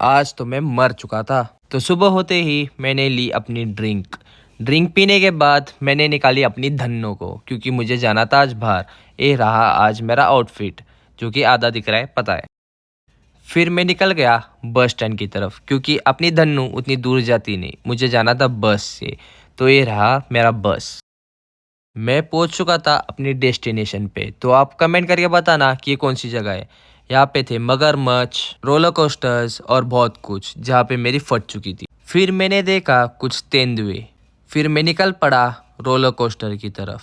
आज तो मैं मर चुका था। तो सुबह होते ही मैंने ली अपनी ड्रिंक। ड्रिंक पीने के बाद मैंने निकाली अपनी धन्नों को, क्योंकि मुझे जाना था आज बाहर। ये रहा आज मेरा आउटफिट, जो कि आधा दिख रहा है, पता है। फिर मैं निकल गया बस स्टैंड की तरफ, क्योंकि अपनी धन्नू उतनी दूर जाती नहीं, मुझे जाना था बस से। तो ये रहा मेरा बस। मैं पहुंच चुका था अपनी डेस्टिनेशन पे। तो आप कमेंट करके बताना कि ये कौन सी जगह है। यहाँ पे थे मगरमच्छ, रोलर कोस्टर्स और बहुत कुछ, जहाँ पे मेरी फट चुकी थी। फिर मैंने देखा कुछ तेंदुए। फिर मैं निकल पड़ा रोलर कोस्टर की तरफ,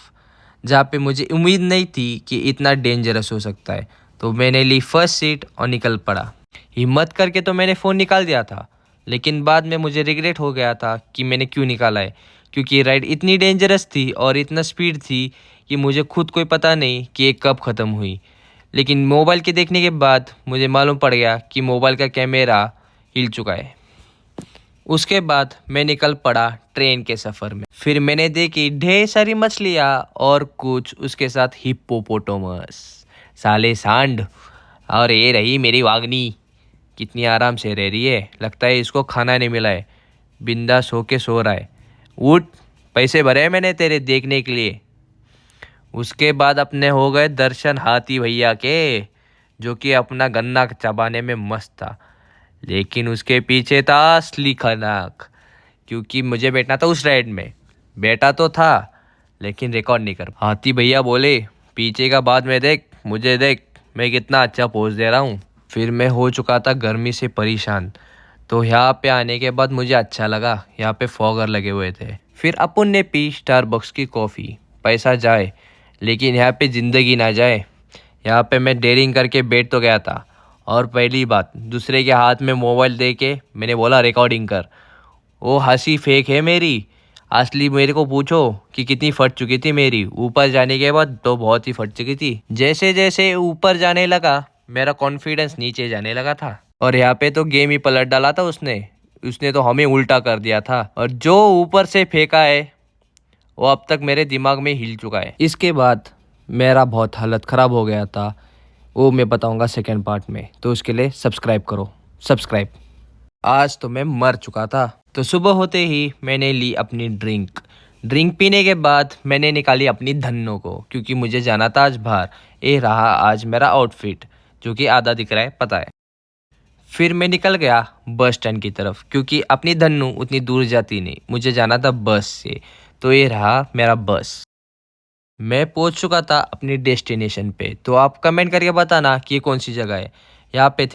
जहाँ पे मुझे उम्मीद नहीं थी कि इतना डेंजरस हो सकता है। तो मैंने ली फर्स्ट सीट और निकल पड़ा। हिम्मत करके तो मैंने फ़ोन निकाल दिया था, लेकिन बाद में मुझे रिग्रेट हो गया था कि मैंने क्यों निकाला है, क्योंकि राइड इतनी डेंजरस थी और इतना स्पीड थी कि मुझे खुद कोई पता नहीं कि ये कब ख़त्म हुई। लेकिन मोबाइल के देखने के बाद मुझे मालूम पड़ गया कि मोबाइल का कैमरा हिल चुका है। उसके बाद मैं निकल पड़ा ट्रेन के सफ़र में। फिर मैंने देखी ढेर सारी मछलियाँ और कुछ उसके साथ हिप्पोपोटामस, साले सांड। और ये रही मेरी वागनी, कितनी आराम से रह रही है, लगता है इसको खाना नहीं मिला है, बिंदास होके सो रहा है। उठ, पैसे भरे हैं मैंने तेरे देखने के लिए। उसके बाद अपने हो गए दर्शन हाथी भैया के, जो कि अपना गन्ना चबाने में मस्त था। लेकिन उसके पीछे था असली खतरनाक, क्योंकि मुझे बैठना था उस राइड में। बैठा तो था, लेकिन रिकॉर्ड नहीं कर। हाथी भैया बोले, पीछे का बाद में देख, मुझे देख, मैं कितना अच्छा पोज दे रहा हूँ। फिर मैं हो चुका था गर्मी से परेशान। तो यहाँ पे आने के बाद मुझे अच्छा लगा, यहाँ पे फॉगर लगे हुए थे। फिर अपन ने पी स्टारबक्स की कॉफ़ी। पैसा जाए, लेकिन यहाँ पे ज़िंदगी ना जाए। यहाँ पे मैं डेयरिंग करके बैठ तो गया था, और पहली बात, दूसरे के हाथ में मोबाइल दे के मैंने बोला रिकॉर्डिंग कर। वो हंसी फेक है मेरी। असली मेरे को पूछो कि कितनी फट चुकी थी मेरी ऊपर जाने के बाद, तो बहुत ही फट चुकी थी। जैसे जैसे ऊपर जाने लगा, मेरा कॉन्फिडेंस नीचे जाने लगा था। और यहाँ पे तो गेम ही पलट डाला था उसने। उसने तो हमें उल्टा कर दिया था, और जो ऊपर से फेंका है वो अब तक मेरे दिमाग में हिल चुका है। इसके बाद मेरा बहुत हालत ख़राब हो गया था, वो मैं बताऊंगा सेकेंड पार्ट में। तो उसके लिए सब्सक्राइब करो, सब्सक्राइब। आज तो मैं मर चुका था। तो सुबह होते ही मैंने ली अपनी ड्रिंक। ड्रिंक पीने के बाद मैंने निकाली अपनी धन्नों को, क्योंकि मुझे जाना था आज बाहर। ये रहा आज मेरा आउटफिट, जो कि आधा दिख रहा है, पता है। फिर मैं निकल गया बस स्टैंड की तरफ, क्योंकि अपनी धन्नू उतनी दूर जाती नहीं, मुझे जाना था बस से। तो ये रहा मेरा बस। मैं पहुंच चुका था अपनी डेस्टिनेशन पे। तो आप कमेंट करके बताना कि ये कौन सी जगह है। यहाँ पे